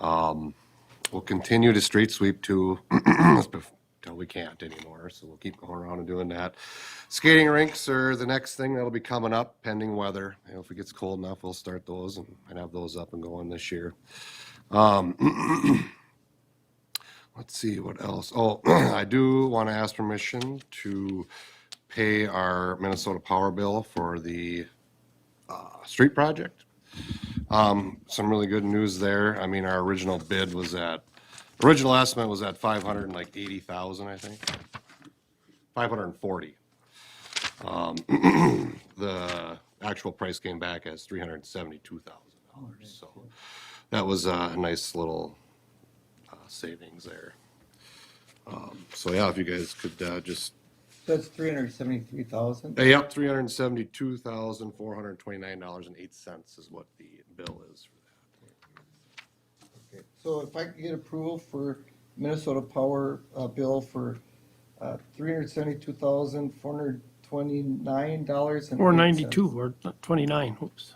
We'll continue to street sweep too until we can't anymore. So we'll keep going around and doing that. Skating rinks are the next thing that'll be coming up pending weather. You know, if it gets cold enough, we'll start those and have those up and going this year. Let's see what else. Oh, I do want to ask permission to pay our Minnesota Power bill for the street project. Some really good news there. I mean, our original bid was original estimate was at 580,000, I think. 540. The actual price came back as $372,000. So that was a nice little savings there. So yeah, if you guys could just. That's 373,000. Yep, $372,429.08 is what the bill is for that. Okay, so if I could get approval for Minnesota Power bill for $372,429. 492 or 29, oops.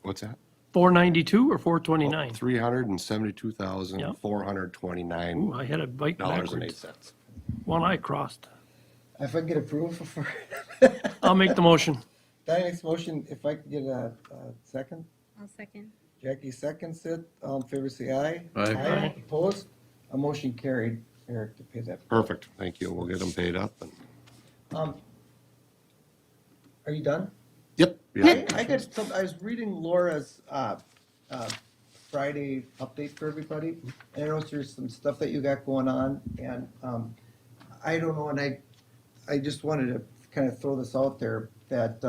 What's that? 492 or 429? $372,429. Ooh, I had it right backwards. One eye crossed. If I could get approval for, I'll make the motion. Donnie makes motion, if I could get a second. I'll second. Jackie seconds it. All in favor, say aye. Aye. Opposed? A motion carried, Eric, to pay that. Perfect, thank you. We'll get them paid up. And Are you done? Yep. I was reading Laura's Friday update for everybody, and I noticed there's some stuff that you got going on, and I don't know, and I just wanted to kind of throw this out there, that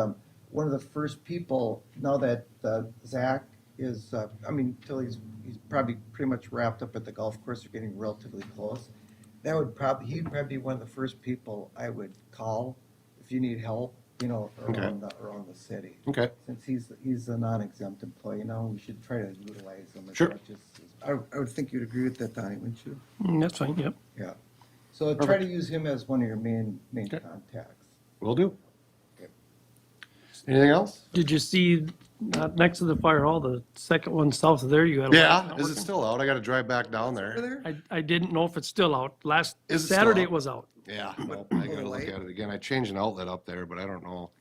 one of the first people, now that Zach is, till he's probably pretty much wrapped up at the golf course, or getting relatively close, he'd probably be one of the first people I would call if you need help, around the city. Okay. Since he's a non-exempt employee now, we should try to utilize him as Sure. much as, I would think you'd agree with that, Donnie, wouldn't you? That's fine, yep. Yeah. So try to use him as one of your main Okay. contacts. Will do. Okay. Anything else? Did you see, next to the fire hall, the second one south of there, you had a light Yeah, not is it working? still out? I gotta drive back down there. I didn't know if it's still out. Last Is it still Saturday out? it was out. Yeah, nope, I gotta look at it again. I changed an outlet up there, but I don't know.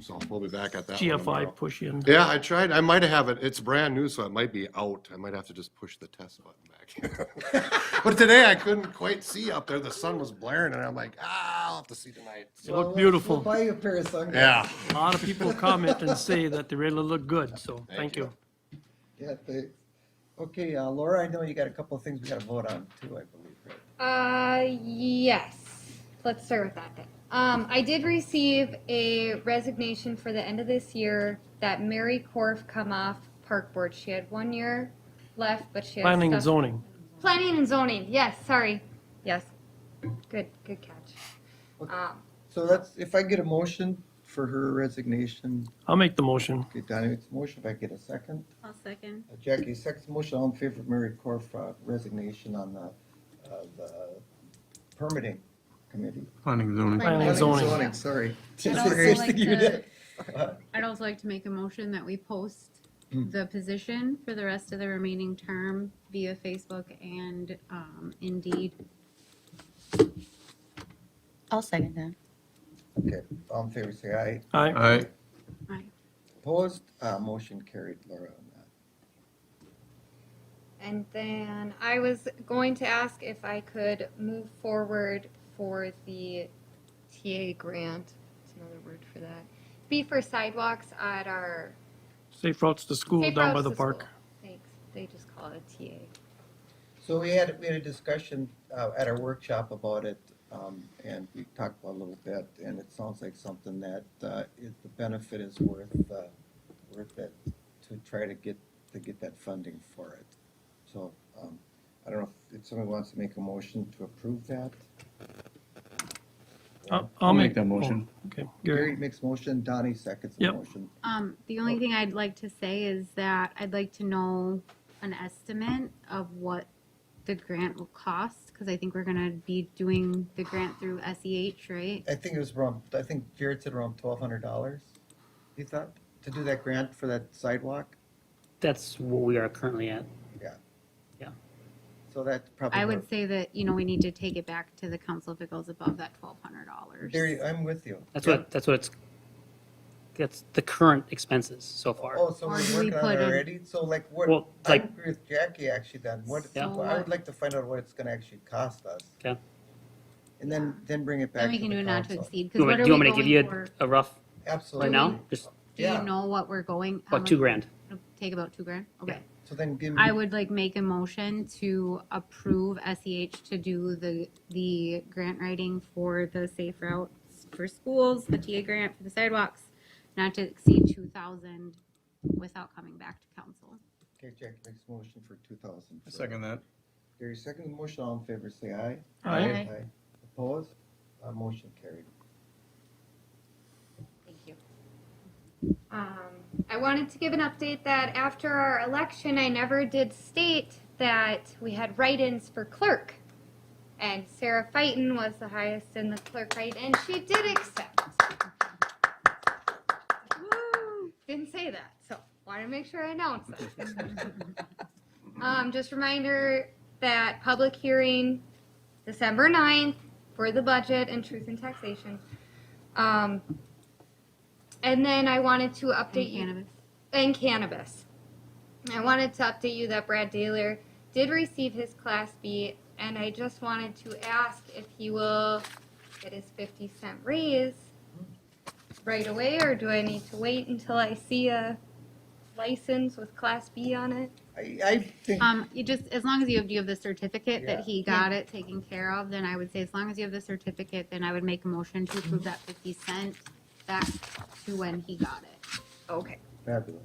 So we'll be back at that one GFI tomorrow. push in. Yeah, I tried. I might have it. It's brand new, so it might be out. I might have to just push the test button back. But today I couldn't quite see up there. The sun was blaring, and I'm like, I'll have to see tonight. It looked beautiful. We'll buy you a pair of sunglasses. Yeah. A lot of people comment and say that they really look good, so thank you. Yeah, thanks. Okay, Laura, I know you got a couple of things we gotta vote on too, I believe, right? Yes. Let's start with that then. I did receive a resignation for the end of this year that Mary Korf come off park board. She had 1 year left, but she had Planning and stuff- zoning. Planning and zoning, yes, sorry. Yes. Good catch. So that's, if I get a motion for her resignation, I'll make the motion. okay, Donnie makes a motion, if I get a second. I'll second. Jackie, second motion, all in favor of Mary Korf resignation on the permitting committee. Planning and zoning. Planning and zoning. Sorry. I'd also like to- I'd also like to make a motion that we post the position for the rest of the remaining term via Facebook and Indeed. I'll second that. Okay, all in favor, say aye. Aye. Aye. Opposed, motion carried, Laura, on that. And then I was going to ask if I could move forward for the TA grant. What's another word for that? Be for sidewalks at our. Safe routes to school Safe down by routes the to park. school. Thanks. They just call it a TA. So we had a discussion at our workshop about it, and we talked about it a little bit, and it sounds like something that the benefit is worth it to try to get that funding for it. So I don't know if somebody wants to make a motion to approve that. I'll make that motion. Oh, okay, Gary Gary. makes motion, Donnie seconds the Yep. motion. The only thing I'd like to say is that I'd like to know an estimate of what the grant will cost, because I think we're gonna be doing the grant through SEH, right? I think it was around, I think Jared said around $1,200, you thought, to do that grant for that sidewalk? That's what we are currently at. So that's probably. I would what- say that, we need to take it back to the council if it goes above that $1,200. Gary, I'm with you. That's the current expenses so far. Oh, so Or we're do we working on put it in- already? So like what, Well, I like- agree with Jackie actually then. What, Yeah. I would like to find out what it's gonna actually cost us. Okay. And then bring it back Then to we can the do it not to council. exceed, Do because you what want are do you we want me to give going you for? a rough Absolutely. right now? Just Do Yeah. you know what we're going? how about $2 much- grand. It'll Take about $2,000? Okay. So then give me. I would make a motion to approve SEH to do the grant writing for the safe routes for schools, the TA grant for the sidewalks, not to exceed 2,000 without coming back to council. Okay, Jackie makes a motion for 2,000. I second that. Gary, second motion, all in favor, say aye. Aye. Opposed? Motion carried. Thank you. I wanted to give an update that after our election, I never did state that we had write-ins for clerk. And Sarah Fighton was the highest in the clerk write, and she did accept. Woo! Didn't say that, so wanted to make sure I announced that. Just a reminder that public hearing December 9th for the budget and truth in taxation. And then I wanted to update you. Cannabis. And cannabis. I wanted to update you that Brad Daler did receive his Class B, and I just wanted to ask if he will get his 50-cent raise right away, or do I need to wait until I see a license with Class B on it? I think, You just, as long as you have the certificate Yeah. that he got it taken care of, then I would say as long as you have the certificate, then I would make a motion to approve that 50 cent back to when he got it. Okay. fabulous.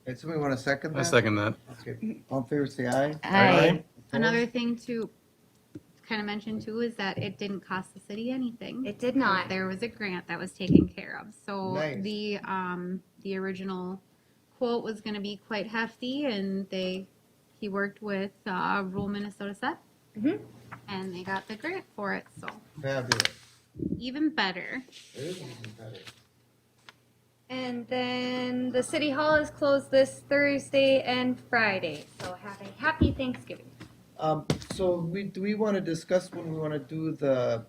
Hey, somebody want to second that? I second that. Okay, all in favor, say aye. Aye. Another thing to kind of mention too is that it didn't cost the city anything. It did not. There was a grant that was taken care of. So Nice. the original quote was going to be quite hefty, and he worked with Rural Minnesota Set, Mhm. and they got the grant for it. So Fabulous. even better. It is even better. And then the city hall is closed this Thursday and Friday, so have a happy Thanksgiving. So do we want to discuss when we want to do the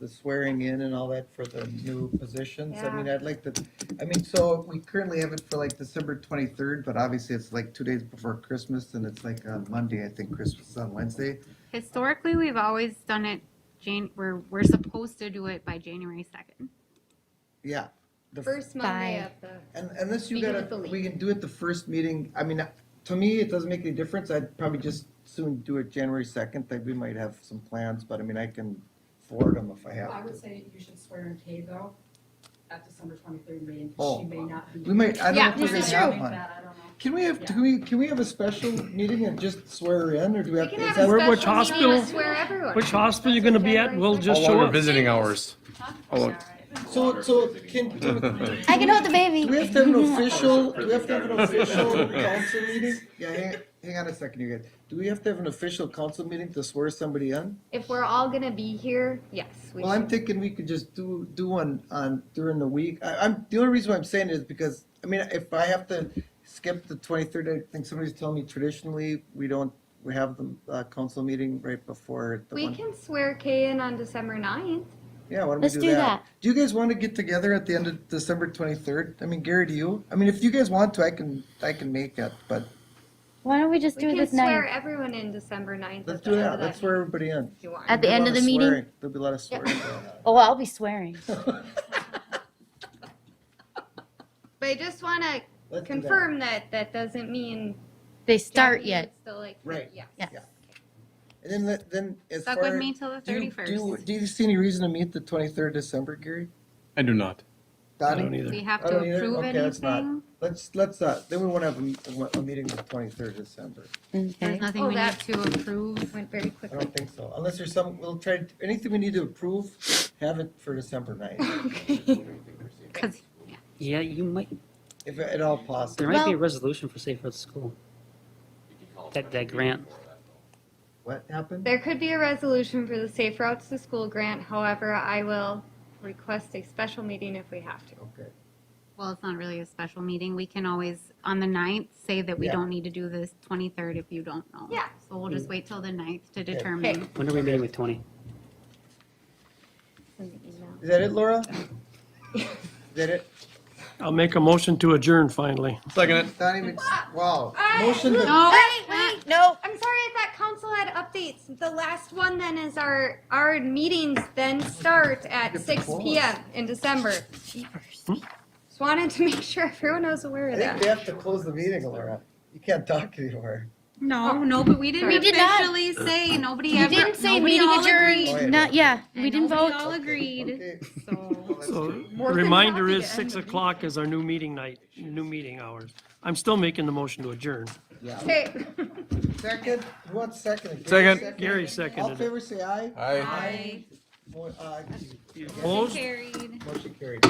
swearing in and all that for the new positions? I mean, Yeah. I'd like to, I mean, so we currently have it for like December 23rd, but obviously it's like 2 days before Christmas and it's like on Monday, I think Christmas is on Wednesday. Historically, we've always done it, we're supposed to do it by January 2nd. Yeah. The First Monday Bye. of the. And unless you Meeting with gotta, the we league. can do it the first meeting, I mean, to me, it doesn't make any difference, I'd probably just soon do it January 2nd, like we might have some plans, but I mean, I can forward them if I have I to. would say you should swear in Kay though, at December 23rd meeting, Oh. because she may not be. We might, I don't Yeah, know if we're this gonna is have one. I don't know. Can we have, can we have a special meeting and just swear her in, or do we We have? can is have that- a Where- which special meeting hospital? to swear everyone. Which hospital you gonna be at? We'll just show up. visiting hours. So can, I can hold the baby. do we have to have an official, do we have to have an official council meeting? Yeah, hang on a second, you guys. Do we have to have an official council meeting to swear somebody in? If we're all gonna be here, yes, we Well, I'm should. thinking we could just do one on, during the week. The only reason why I'm saying it is because, I mean, if I have to skip the 23rd, I think somebody's telling me traditionally, we have the council meeting right before the We one. can swear Kay in on December 9th. Yeah, why don't we Let's do do that? that. Do you guys want to get together at the end of December 23rd? I mean, Gary, do you? I mean, if you guys want to, I can make it, but Why don't we just We do can this swear night? everyone in December 9th. let's at the do end that. of Let's swear everybody in. If you want. At the There'll end be a of lot the meeting? swearing. There'll be a lot of swearing going on. Oh, I'll be swearing. But I just wanna Let's do that. confirm that doesn't mean. They start Jackie yet. would Still like. Right. Yes. Yeah. And then as Stuck far with me till the do you- 31st. Do you see any reason to meet the 23rd December, Gary? I do not. I Donnie? don't either. We have I to don't either. approve Okay, that's not- anything. Let's, then we want to have a meeting the 23rd December. There's Okay. nothing Oh, we need that- to approve. Went very I quickly. don't think so, unless there's we'll try, anything we need to approve, have it for December 9th, Okay. Cause, Yeah, you might, if at all possible. there might be a Well- resolution for Safe Routes to School. That grant. What happened? There could be a resolution for the Safe Routes to School grant, however, I will request a special meeting if we have to. Okay. well, it's not really a special meeting. We can always, on the 9th, say that we Yeah. don't need to do this 23rd if you don't know. Yeah. So we'll just wait till the 9th to Okay. determine. When are we meeting with Tony? Send the email. Is that it, Laura? Is that it? I'll make a motion to adjourn finally. Second it. Not even, wow. Alright, Motion to, No, Wait, No. I'm sorry, I thought council had updates. The last one then is our meetings then start at 6 PM in December. Just wanted to make sure everyone was aware I of think that. we have to close the meeting, Laura. You can't talk anymore. no, but we didn't We did not. officially say, nobody You ever. didn't say nobody meeting all adjourned. agreed. Oh, Not, yeah, And we didn't nobody vote. all agreed, Okay. so. So More the than reminder happy is to 6 end the o'clock is our new meeting night, new meeting hours. I'm still making the motion to adjourn. Yeah. Okay. Second, who wants second? Second. Gary All in seconded it. favor, say aye. Aye. Mo- Motion Opposed? carried. Motion carried.